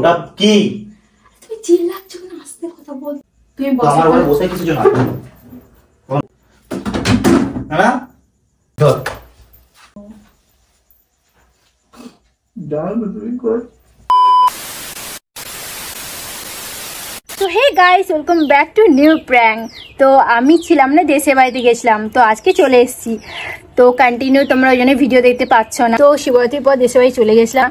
ওটা কি? তুমি চিল্লাচ্ছ না, আস্তে কথা বল। তুমি বসো। আমার ঘরে বসে কিছু না। না ধর ডাল তুমি কর। তো hey guys, welcome back to new prank. তো আমি ছিলাম না, দেশের বাড়িতে গেছিলাম, তো আজকে চলে এসেছি। তো কন্টিনিউ তোমরা ওই জন্য ভিডিও দেখতে পাচ্ছ না। তো শিবরাত্রির পর দেশের বাড়ি চলে গেছিলাম।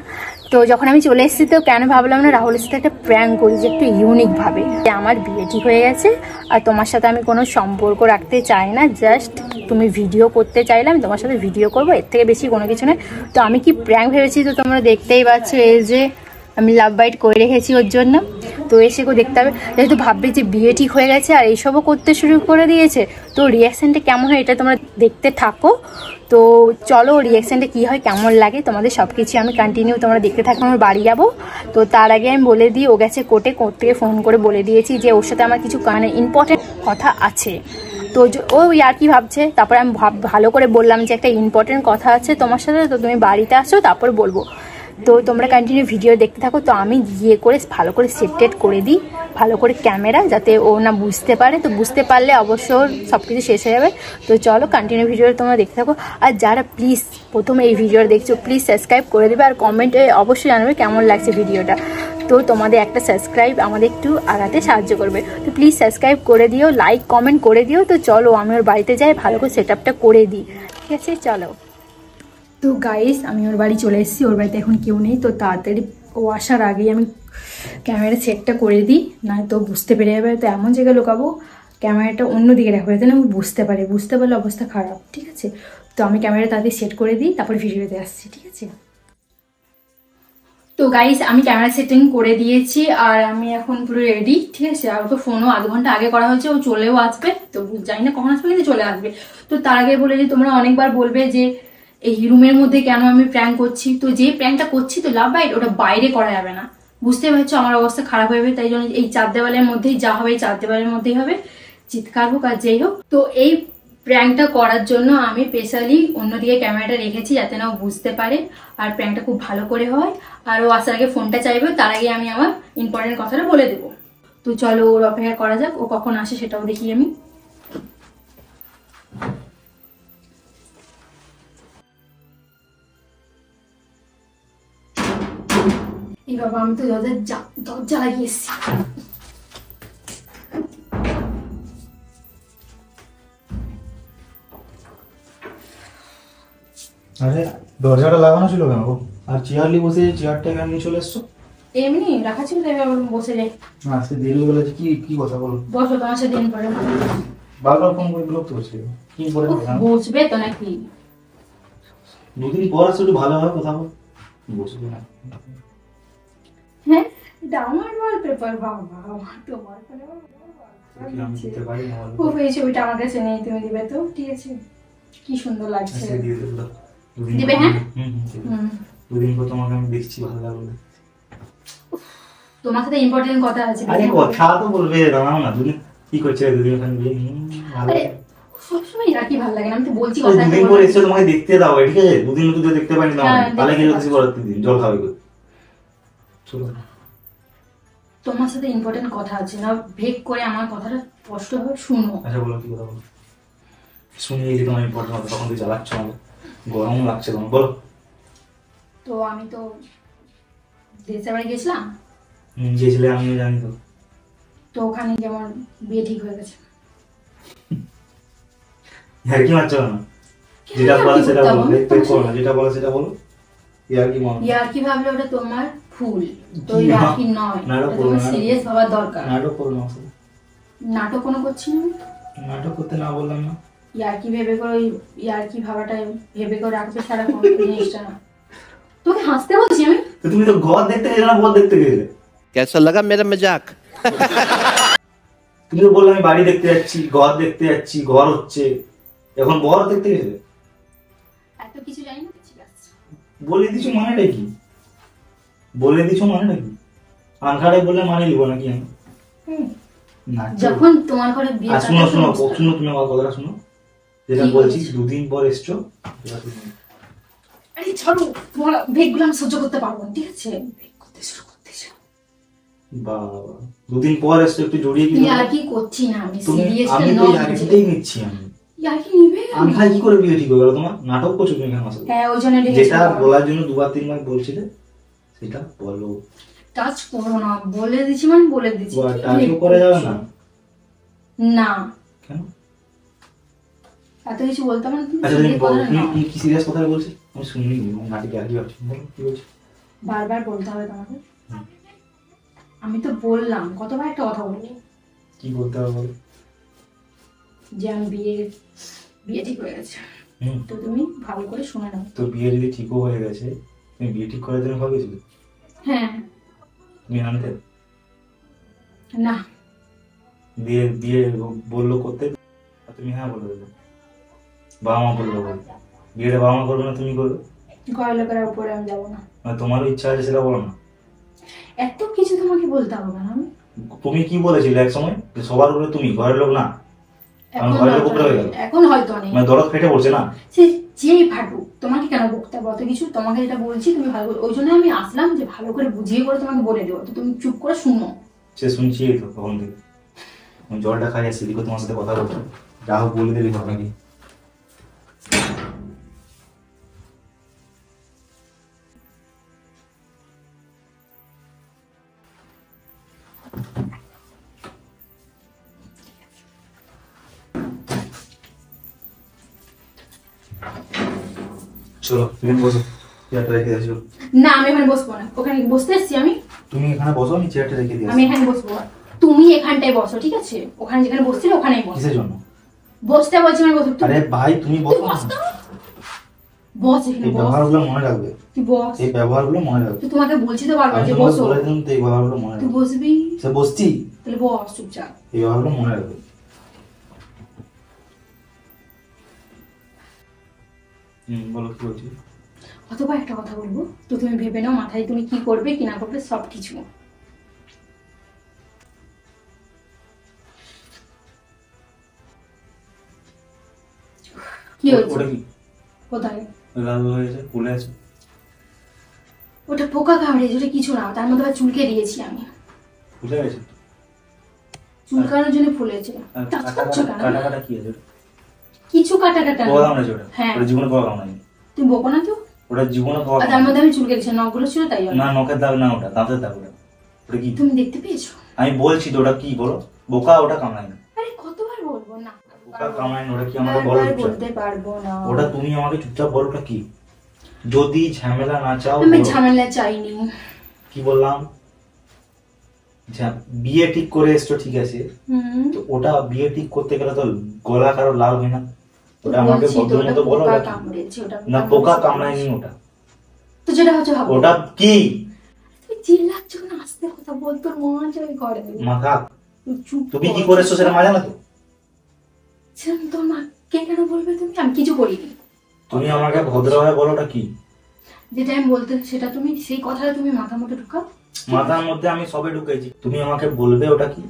তো যখন আমি চলে এসেছি তো কেন ভাবলাম না রাহুলের সাথে একটা প্র্যাঙ্ক করি, যে একটু ইউনিকভাবে। আমার বিয়ে ঠিক হয়ে গেছে আর তোমার সাথে আমি কোনো সম্পর্ক রাখতে চাই না, জাস্ট তুমি ভিডিও করতে চাইলে আমি তোমার সাথে ভিডিও করবো, এর থেকে বেশি কোনো কিছু নয়। তো আমি কি প্র্যাঙ্ক ভেবেছি তো তোমরা দেখতেই পাচ্ছ, এই যে আমি লাভ বাইট করে রেখেছি ওর জন্য। তো এসে কেউ দেখতে হবে, যেহেতু ভাববে যে বিয়ে ঠিক হয়ে গেছে আর এইসবও করতে শুরু করে দিয়েছে। তো রিয়াকশানটা কেমন হয় এটা তোমরা দেখতে থাকো। তো চলো রিয়াকশানটা কী হয়, কেমন লাগে তোমাদের সব কিছু আমি কন্টিনিউ তোমরা দেখতে থাকো। আমার বাড়ি যাবো, তো তার আগে আমি বলে দিই ও গেছে কোর্টে, কোর্ট থেকে ফোন করে বলে দিয়েছি যে ওর সাথে আমার কিছু ইম্পর্টেন্ট কথা আছে। তো ও আর কি ভাবছে, তারপরে আমি ভালো করে বললাম যে একটা ইম্পর্টেন্ট কথা আছে তোমার সাথে, তো তুমি বাড়িতে আসো তারপর বলবো। তো তোমরা কন্টিনিউ ভিডিও দেখতে থাকো। তো আমি গিয়ে করে ভালো করে সেট করে দিই, ভালো করে ক্যামেরা, যাতে ও না বুঝতে পারে। তো বুঝতে পারলে অবশ্য সব কিছু শেষ হয়ে যাবে। তো চলো কন্টিনিউ ভিডিও তোমরা দেখতে থাকো। আর যারা প্লিজ প্রথমে এই ভিডিওটা দেখছো প্লিজ সাবস্ক্রাইব করে দেবে, আর কমেন্টে অবশ্যই জানাবে কেমন লাগছে ভিডিওটা। তো তোমাদের একটা সাবস্ক্রাইব আমাদের একটু আগাতে সাহায্য করবে। তো প্লিজ সাবস্ক্রাইব করে দিও, লাইক কমেন্ট করে দিও। তো চলো আমি ওর বাড়িতে যাই, ভালো করে সেট আপটা করে দিই, ঠিক আছে চলো। তো গাইস আমি ওর বাড়ি চলে এসেছি, ওর বাড়িতে এখন কেউ নেই। তো তাড়াতাড়ি ও আসার আগেই আমি ক্যামেরা সেটটা করে দিই, না তো বুঝতে পেরে যাবে। তো এমন জায়গায় লুকাবো ক্যামেরাটা অন্যদিকে রাখবো, যাতে না আমি বুঝতে পারলে অবস্থা খারাপ, ঠিক আছে। তো আমি ক্যামেরা তাড়াতাড়ি সেট করে দিই, তারপরে ভিডিওতে আসছি, ঠিক আছে। তো গাইস আমি ক্যামেরা সেটিং করে দিয়েছি আর আমি এখন পুরো রেডি, ঠিক আছে। আর তো ফোনও আধ ঘন্টা আগে করা হয়েছে, ও চলেও আসবে। তো জানি না কখন আসবে, কিন্তু চলে আসবে। তো তার আগে বলে যে তোমরা অনেকবার বলবে যে এই রুমের মধ্যে কেন আমি প্র্যাঙ্ক করছি। তো যে প্র্যাঙ্কটা করছি তো লাভ বাইট, ওটা বাইরে করা যাবে না, বুঝতে পারছো। আমার অবস্থা খারাপ হয়ে যাবে, তাই জন্য এই চার দেওয়ালের মধ্যেই যা হবে, এই চার দেওয়ালের মধ্যেই হবে, চিৎকার হোক আর যেই হোক। তো এই প্র্যাঙ্কটা করার জন্য আমি স্পেশালি অন্যদিকে ক্যামেরাটা রেখেছি, যাতে না ও বুঝতে পারে আর প্র্যাঙ্কটা খুব ভালো করে হয়। আর ও আসার আগে ফোনটা চাইবে, তার আগে আমি আমার ইম্পর্টেন্ট কথাটা বলে দেবো। তো চলো ওর অপেক্ষা করা যাক, ও কখন আসে সেটাও দেখি আমি। এই বাবা, আমি তো দরজা লাগিয়ে এসছি। আরে দরজাটা লাগানো ছিল কেন? আর চেয়ারলি বসে চেয়ারটা কেন নিয়ে চলে এসছো? এমনি রাখা ছিল, তাই আমি বসে যাই। আজকে দেরি হয়ে গেলে কি কি কথা বলো? বসো, তোমার সাথে দিন পরে বারবার ফোন করে বিরক্ত করছি। কি করে বসবে তো নাকি? দুদিন পর আসলে একটু ভালোভাবে কথা বল, বসবে না। হ্যাঁ এটা আমার ওয়ালপেপার, বাবা তোমার আমি দিতে পারি না। ও এই ছবিটা আমার কাছে নেই, তুমি দিবে তো, ঠিক আছে। কি সুন্দর লাগছে, দিবে? হ্যাঁ দুদিন পর তোমাকে আমি দেখছি, ভালো লাগলো। তোমার সাথে ইম্পর্টেন্ট কথা আছে। আরে কথা তো বলবে, দাঁড়াও না। দুদিন কি করছে? দুদিন ওখানে গিয়ে ভালো সবসময় এরা কি ভালো লাগে না, আমি তো বলছি কথা। দুদিন পর এসে তোমাকে দেখতে দাও, ঠিক আছে? দুদিন তো দেখতে পারি না, তাহলে কি হচ্ছে? পরের দিন জল খাবে কই? চলো, তোমার সাথে ইম্পর্টেন্ট কথা আছে না, ব্রেক করে আমার কথাটা স্পষ্টভাবে শুনো। আচ্ছা বলো, কি কথা বলো? শুনিয়ে যে তোমার ইম্পর্টেন্ট কথা, তখন তুই জ্বালাচ্ছ আমাকে, গরম লাগছে তোমার, বলো। তো আমি তো দেশের বাড়ি গেছিলাম। গিয়েছিলে, আমিও জানি তো। তো ওখানে যেমন বিয়ে ঠিক হয়ে গেছে। ইয়ার কি মারছো না? যেটা বলে সেটা বলো, দেখতে করো না, যেটা বলে সেটা বলো। ইয়ার কি মনে? ইয়ার কি ভাবলে ওটা তোমার ফুল, তো ইয়ার কি নয়, তুমি সিরিয়াস হওয়ার দরকার। নাটক করো না। নাটক কোনো করছি না, নাটক করতে না বললাম না। ইয়ার কি ভেবে করে, ইয়ার কি ভাবাটা ভেবে করে রাখবে সারা জিনিসটা না। তোকে হাসতে বলছি আমি? তো তুমি তো ঘর দেখতে গেলে না, বর দেখতে গেলে। कैसा लगा मेरा मजाक? তুমি তো বললে আমি বাড়ি দেখতে যাচ্ছি, ঘর দেখতে যাচ্ছি, ঘর হচ্ছে, এখন বর দেখতে গেলে। এত কিছু জানি না, ঠিক আছে। বলে দিছো মানেটা কি? বলে দিছো মানেটা কি? আনখারে বললে মানে নিব নাকি আমি? না, যখন তোমার ঘরে বিয়ে। শুনো শুনো শুনো, তুমি আমার কথাটা শুনো। যেটা বলছি, দুদিন পর এসছো। আরে ছাড়ো, তোমার বেগগুলো আমি সহ্য করতে পারবো না, ঠিক আছে। বেগ করতে শুরু করতে চাও, বাবা, দুদিন পর এসে একটু জড়িয়ে দিল। আর কি করছি না আমি, তুমি সিরিয়াসলি আমি তো ইয়ার্কিটাই নিচ্ছি আমি। ইয়ার্কি নিবে আনখাই কি করে বিয়ে ঠিক হয়ে গেল তোমার? নাটক করছো তুমি এখানে আমার সাথে। হ্যাঁ ওই জন্য যেটা বলার জন্য দুবার তিনবার বলছিলে সেটা বলো। টাচ করো না, বলে দিছি মানে বলে দিছি। টাচও করে যাবে না? না কেন? এত কিছু বলতাম না। আচ্ছা তুমি তুমি কি সিরিয়াস কথা বলছিস? আমি শুনিনি, নাটকে আর কি ভাবছি, বলো কি বলছিস? বারবার বলতে হবে তোমাকে? আমি তো বললাম, কতবার একটা কথা বলবো? কি বলতে হবে বলো? যে আমি বিয়ে ঠিক হয়ে গেছে, তো তুমি ভালো করে শুনে নাও। তো বিয়ে যদি ঠিকও হয়ে গেছে, তুমি বিয়ে ঠিক করার জন্য ভাবেছিলে? হ্যাঁ। তুমি আনতে না, বিয়ে বিয়ে বললো করতে, আর তুমি হ্যাঁ বলে দেবে। বাবা মা বললো বলবে, বিয়েটা বাবা মা করবে না তুমি করবে? ঘরের লোকের উপরে আমি যাবো না। মানে তোমারও ইচ্ছা আছে সেটা বলো না। এত কিছু তোমাকে বলতে হবে না। তুমি কি বলেছিলে এক সময় যে সবার উপরে তুমি, ঘরের লোক না? ঘরের লোক উপরে হয়ে গেল, এখন হয়তো নেই, মানে দরদ ফেটে পড়ছে না? সে যেই ফাটুক, তোমাকে কেন বকতে হবে অত কিছু? তোমাকে যেটা বলছি তুমি ভালো করে, ওই জন্য আমি আসলাম যে ভালো করে বুঝিয়ে করে তোমাকে বলে দেবো, তো তুমি চুপ করে শুনো। সে শুনছি তো তখন থেকে। আমি জলটা খাই আসছি, দেখো তোমার সাথে কথা বলছো, যা হোক বলে দিলি ঘটনা কি। চলো তুমি বসো, চেয়ারটা রেখে দিয়েছো। না আমি এখানে বসবো না, ওখানে বসতে এসছি আমি। তুমি এখানে বসো, আমি চেয়ারটা রেখে দিয়েছি। আমি এখানে বসবো, তুমি এখানটায় বসো, ঠিক আছে? ওখানে যেখানে বসছিলে ওখানেই বসো। কিসের জন্য? বসতে বলছি আমি, বসো। আরে ভাই তুমি বসো না। বস এখানে এই বস, ব্যবহারগুলো মনে রাখবে, তুই বস। এই ব্যবহারগুলো মনে রাখবে। তো তোমাকে বলছি তো বারবার আমি যে তোমাকে বসো, বলে দিলাম তো এই ব্যবহারগুলো মনে তুই রাখবে। বসবি, সে বসছি, তাহলে বস চুপচাপ। এই ব্যবহারগুলো মনে রাখবে। বলো কি বলছি? অথবা একটা কথা বলবো, তো তুমি ভেবে নাও মাথায় তুমি কি করবে কি না করবে সব কিছু। কি হয়েছে? ওটা কি কোথায়? লাল হয়েছে, ফুলে আছে? ওটা পোকা কামড়িয়েছে, ওটা কিছু না, তার মধ্যে আবার চুলকে দিয়েছি আমি। ফুলে গেছে? চুলকানোর জন্য ফুলেছে। আর টাচ কাটা করছো কেন? কাটা কাটা কি আছে? কিছু কাটা কাটা পোকা কামড়েছে ওটা? হ্যাঁ। ওটা জীবনে পোকা কামড়ায়নি। তুমি বকো না তো। ওটা জীবনে পোকা আর তার মধ্যে আমি চুলকে দিয়েছি, নখগুলো ছিল তাই জন্য। না, নখের দাগ না, ওটা দাঁতের দাগ। ওটা কি? তুমি দেখতে পেয়েছো? আমি বলছি তো ওটা কি বলো? বোকা, ওটা কামড়ায় না। আরে কতবার বলবো না? পোকা কামড়ায় না, ওটা কি আমাকে বলো বারবার চুপচাপ। বলতে পারবো না। ওটা তুমি আমাকে চুপচাপ বলো ওটা কি। যদি ঝামেলা না চাও আমি বলো। ঝামেলা চাইনি। কি বললাম? বিয়ে ঠিক করে এসছো, ঠিক আছে, তো ওটা বিয়ে ঠিক করতে গেলে তো গলা কারো লাল হয় না? ওটা আমাকে বলছি তো, ভদ্র ওটা মতো বলো পোকা ওটা কি? কামড়েছে, ওটা না, পোকা কামড়ায়নি ওটা। তো যেটা হচ্ছে হবে। ওটা কি? তুই চিল্লাচ্ছ না, আস্তে কথা বল, তোর মা যাবে ঘরে। মাথা তুই চুপ তুমি কর। কি করেছো সেটা মা জানো তো? সেরকম তোর মা কে কেন বলবে? তুমি, আমি কিছু করিনি। তুমি আমাকে ভদ্রভাবে বলো ওটা কি। যেটা আমি বলতে সেটা তুমি, সেই কথাটা তুমি মাথার মধ্যে ঢুকাও। মাথার মধ্যে আমি সবে ঢুকেছি, তুমি আমাকে বলবে ওটা কি।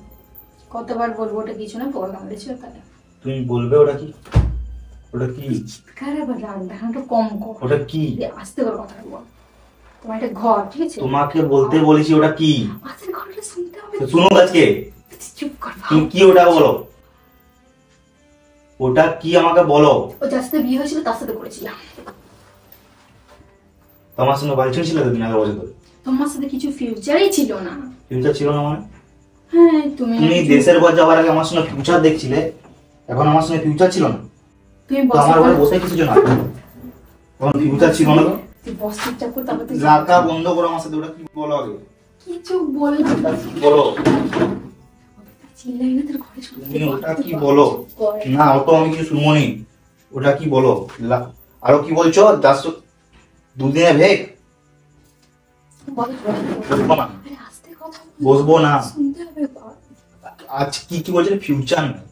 কতবার বলবো ওটা কিছু না, পোকা কামড়েছিল তাহলে। তুমি বলবে ওটা কি। ওটা কি? চিৎকারে বা রাগ দেখানোটা কম কর। ওটা কি? আস্তে করে কথা বল। তোমার একটা ঘর, ঠিক আছে? তোমাকে বলতে বলেছি ওটা কি। আস্তে ঘরটা শুনতে হবে। তো শুনো আজকে, চুপ কর। তুমি কি ওটা বলো। ওটা কি আমাকে বলো। ও যার সাথে বিয়ে হয়েছিল তার সাথে করেছিলাম। তোমার সঙ্গে বাড়ি ছিল তো 18 বছর ধরে। তোমার সাথে কিছু ফিউচারই ছিল না। ফিউচার ছিল না মানে? হ্যাঁ তুমি তুমি দেশের পর যাওয়ার আগে আমার সঙ্গে ফিউচার দেখছিলে, এখন আমার সঙ্গে ফিউচার ছিল না? তুমি তো আমার ঘরে বসে কিছু না, তখন ফিউচার ছিল না তো? তুই বস চুপচাপ কর, তারপর তুই রাখা বন্ধ করো আমার সাথে। ওটা কি বলো আগে কিছু বললাম। বলো। চিল্লাই না, তোর ঘরে শুনতে তুমি পাবো। ওটা কি বলো। না, অত আমি কিছু শুনবো নি। ওটা কি বলো। আরো কি বলছো? দুদিনে ভেগ বল, বসবো না। আরে আস্তে কথা বল। বসবো না। শুনতে হবে বল। আজ কি কি বলছিলে? ফিউচার নাই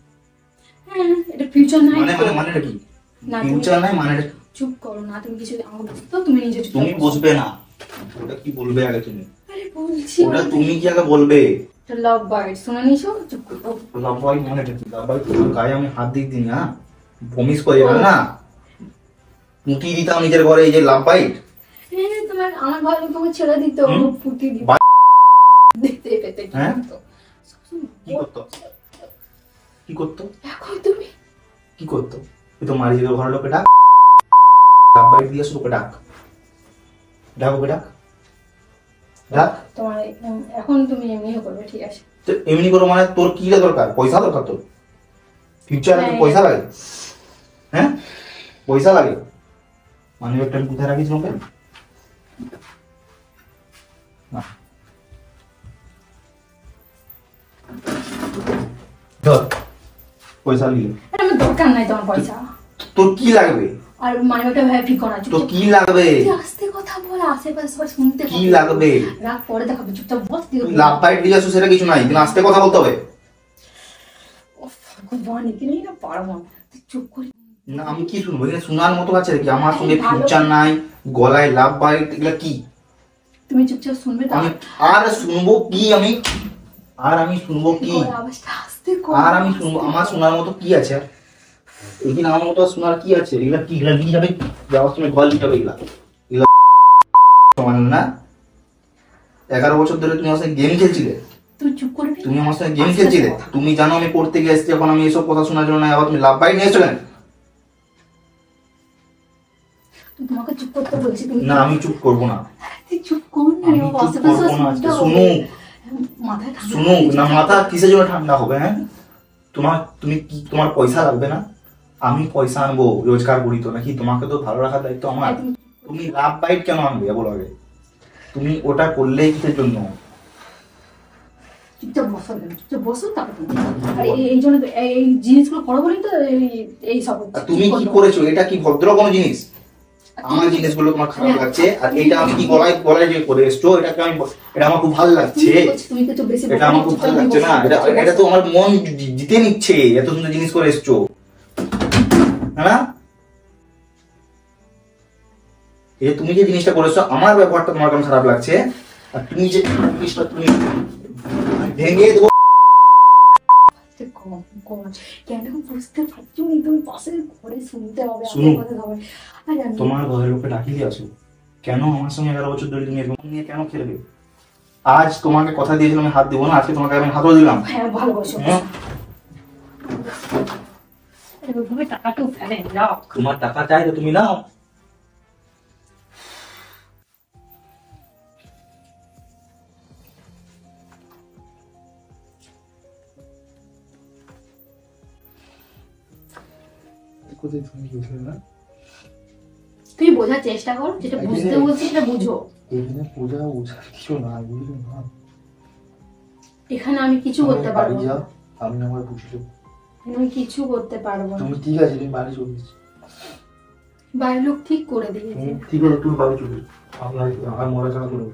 হ্যাঁ, এটা ফিউচার নাই মানে তো। মানেটা কি? না, তুমি ফিউচার নাই মানেটা কি? চুপ করো না, তুমি কিছু আমাকে বলতে দাও, তুমি নিজে চুপ তুমি করো। বসবে না। ওটা কি বলবে আগে তুমি। আরে বলছি ওটা তুমি কি আগে বলবে। লাভ বার্ড শুনে নিছো, চুপ করো। লাভবাই মানেটা কি? লাভবাই তোমার গায়ে আমি হাত দিয়ে দিই না, ভমিস করে যাবে না, পুঁতি দিতাম নিজের ঘরে। এই যে লাভবাই, হ্যাঁ, তোমার আমার ভালো তোমাকে ছেড়ে দিতে হুম? ফুটি দিই। দেখতে পেতে কি হ্যাঁ? করতো? কি করতো? কি করতো? এখন তুমি কি করতো? তুই তো মারি দিল ঘরের লোকে ডাক, বাড়ি দিয়ে এসে ওকে ডাক, ডাক ওকে ডাক, ডাক। তোমার এখন তুমি এমনিও করবে, ঠিক আছে? তো এমনি করো মানে তোর কি দরকার? পয়সা দরকার তোর? ফিউচারে তোর পয়সা লাগে? হ্যাঁ, পয়সা লাগে। মানে একটা কোথায় রাখিস ওকে? না ধর পয়সা নিয়ে। আমার দরকার নাই তোমার পয়সা। তোর কি লাগবে? আর মানে ওটা ভাই ঠিক করা তোর কি লাগবে? আস্তে কথা বল, আশেপাশে সবাই শুনতে কি লাগবে? রাগ পরে দেখাবে, চুপচাপ বস। তুই লাভ বাইট দিয়ে আসছিস সেটা কিছু নাই, কিন্তু আস্তে কথা বলতে হবে। ভগবান, এখানে না পারবো না, তুই চুপ করে। না আমি কি শুনবো? এখানে শোনার মতো আছে নাকি? আমার সঙ্গে ফিউচার নাই, গলায় লাভ বাইট, এগুলা কি? তুমি চুপচাপ শুনবে তো? আমি আর শুনবো কি? আমি শুনবো কি? আওয়াজটা আস্তে কর। আর আমি শুনবো? আমার শোনার মতো কি আছে? এখানে আমার মতো শোনার কি আছে? এগুলা কি? এগুলা নিয়ে যাবে যাওয়ার সময় ঘর নিতে হবে। এগুলা সমান না। 11 বছর ধরে তুমি আমার সাথে গেম খেলছিলে। তুই চুপ করে। তুমি আমার সাথে গেম খেলছিলে। তুমি জানো আমি পড়তে গিয়ে এসেছি, এখন আমি এসব কথা শোনার জন্য না, আবার তুমি লাভ বাইট নিয়ে এসছো কেন? তোমাকে চুপ করতে বলছি। তুমি না আমি চুপ করবো না। তুই চুপ কর না। আমি চুপ করবো না। আজকে শুনো, মাথায় ঠান্ডা শুনো না। মাথা কিসের জন্য ঠান্ডা হবে? হ্যাঁ, তুমি কি তোমার পয়সা লাগবে না? আমি পয়সা আনবো, রোজগার করি তো নাকি? তোমাকে তো ভালো রাখার দায়িত্ব আমার। তুমি লাভ বাইট কেন আনবে বলো আগে? তুমি ওটা করলে কিসের জন্য? চুপচাপ বসো, চুপচাপ বসো। তারপর আর এই জন্য এই জিনিসগুলো করো বলেই তো এই সব। তুমি কি করেছো? এটা কি ভদ্র কোনো জিনিস? আমার জিনিসগুলো তোমার খারাপ লাগছে, আর এটা আমি কি গলায় গলায় যে করে এসছো, এটাকে আমি, এটা আমার খুব ভালো লাগছে। তুমি তো বেশি এটা আমার খুব ভালো লাগছে না? এটা তো আমার মন জিতে নিচ্ছে, এত সুন্দর জিনিস করে এসছো। হ্যাঁ, এই তুমি যে জিনিসটা করেছো, আমার ব্যবহারটা তোমার কেমন খারাপ লাগছে, আর তুমি যে জিনিসটা তুমি ভেঙে দেবো। কেন বুঝতে পারছো না? তুমি পাশের ঘরে শুনতে হবে, শুনো, কথা হবে। তোমার ঘরের লোকে ডাকি দিয়ে আসো। কেন আমার সঙ্গে 11 বছর ধরে তুমি এরকম নিয়ে কেন খেলবে? আজ তোমাকে কথা দিয়েছিলাম আমি হাত দেবো না, আজকে তোমাকে আমি হাতও দিলাম। হ্যাঁ, ভালোবাসো। ওইভাবে টাকাটাও ফেলে যাও। তোমার টাকা চাই তো তুমি নাও। তুই বোঝার চেষ্টা কর, যেটা বুঝতে বলছি সেটা বুঝো। এখানে পূজা বোঝার কিছু না, বুঝলো না? এখানে আমি কিছু করতে পারবো না। আমি আমার বুঝলো, আমি কিছু করতে পারবো না। তুমি ঠিক আছে, তুমি বাড়ি চলে এসেছো। বাড়ির লোক ঠিক করে দিয়েছে। ঠিক আছে, তুমি বাড়ি চলে এসেছো। আমি মরা ছাড়া করে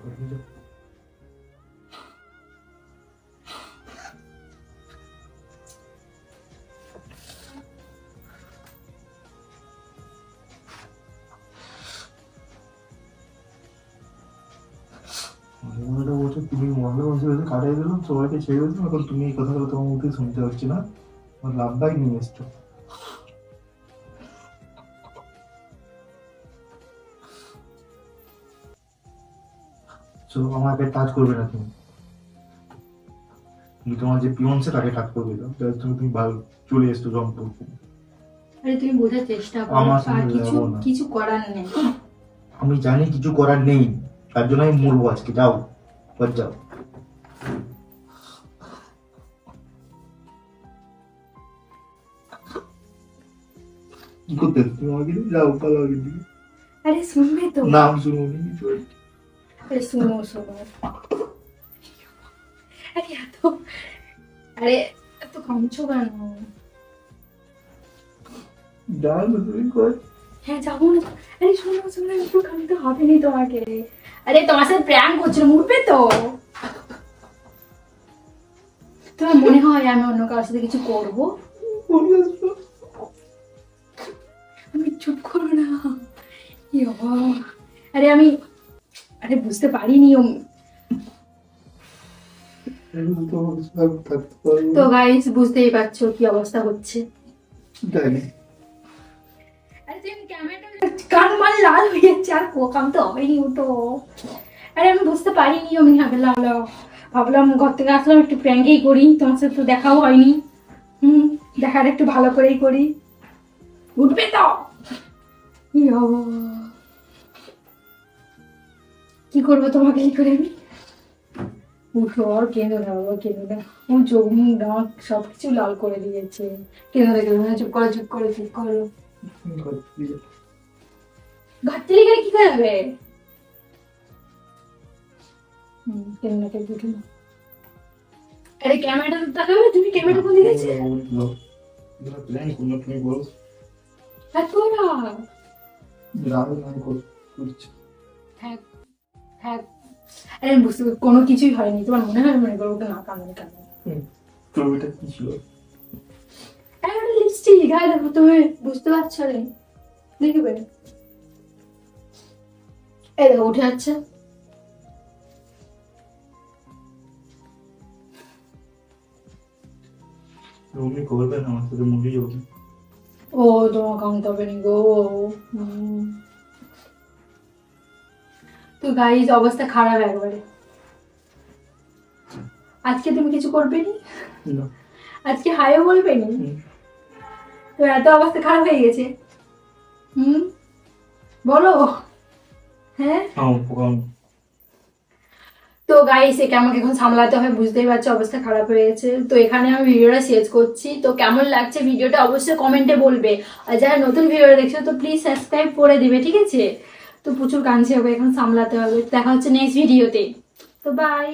তুমি মরলে বসে বসে কাটাই দিলাম, সবাইকে ছেড়ে দিলাম, এখন তুমি এই কথাগুলো তোমার মুখে শুনতে পাচ্ছি না। আমার লাভ বাইক নিয়ে এসছো। চলো, আমাকে টাচ করবে না তুমি। তোমার যে পিয়নসে তাকে টাচ করবে না, তুমি ভালো চলে এসছো সম্পর্ক। আরে তুমি বোঝার চেষ্টা করো, আমার আর সঙ্গে কিছু যাবো না। কিছু করার নেই। আমি জানি কিছু করার নেই, তার জন্য আমি মরবো আজকে। যাও, বাদ যাও। কি করতে তুমি আমাকে যাও, পালো আগে দিকে। আরে শুনবে তো? না আমি শুনবো না কিছু। আরে শুনো শোনো। আরে এত কাঁদছো কেন? যাও তুমি কই? হ্যাঁ যাবো না। আরে শোনো শোনো, একটু কাঁদতে হবে না তোমাকে। আরে তোমার সাথে প্র্যাঙ্ক করছিল, উঠবে তো? তোমার মনে হয় আমি অন্য কারোর সাথে কিছু করবো? আমি চুপ করো না। আরে আমি বুঝতে পারিনি। তো গাইস বুঝতেই পারছো কি অবস্থা হচ্ছে। আরে তুমি ক্যামেরাটা কান মান লাল হয়ে যাচ্ছে, আর কাম তো হবেই। ওটো আরে আমি বুঝতে পারিনি। আমি ভাবলাম ঘর থেকে আসলাম একটু প্র্যাঙ্কই করি, তোমার সাথে তো দেখাও হয়নি। দেখার একটু ভালো করেই করি। উঠবে তো কি করবো তোমাকে কি করে আমি? উঠো আর কেঁদো না বাবা, কেঁদো না। ও চোখ মুখ নাক সবকিছু লাল করে দিয়েছে। কেঁদো না কেঁদো না, চুপ করো চুপ করো চুপ করো। ঘর থেকে গেলে কি করে হবে? কেঁদো না কেঁদো না। আরে ক্যামেরাটা তো দেখাবে, তুমি ক্যামেরা কোন দিকে আছে? হ্যাঁ তোরা হ্যাঁ হ্যাঁ। আরে বুঝতে কোনো কিছুই হয়নি, তোমার মনে হয় মনে করবো না কাঁদে কাঁদে। ছবিটা কি ছিল? লিপস্টিক গায়ে দেখো, তুমি বুঝতে পারছো রে? দেখবে এই দেখো উঠে যাচ্ছে। তুমি করবে না আমার সাথে মুভি হবে? ও তোমার কাউন্ট হবে নি গো। তো গাইস অবস্থা খারাপ একবারে। আজকে তুমি কিছু করবে নি? আজকে হাইও বলবে নি? তো এত অবস্থা খারাপ হয়ে গেছে। বলো। হ্যাঁ তো গাইস একে আমাকে এখন সামলাতে হবে, বুঝতেই পারছো অবস্থা খারাপ হয়ে গেছে। তো এখানে আমি ভিডিওটা শেষ করছি। তো কেমন লাগছে ভিডিওটা অবশ্যই কমেন্টে বলবে, আর যারা নতুন ভিডিওটা দেখছো তো প্লিজ সাবস্ক্রাইব করে দিবে, ঠিক আছে? তো প্রচুর কাঁদছে হবে, এখন সামলাতে হবে। দেখা হচ্ছে নেক্সট ভিডিওতে। তো বাই।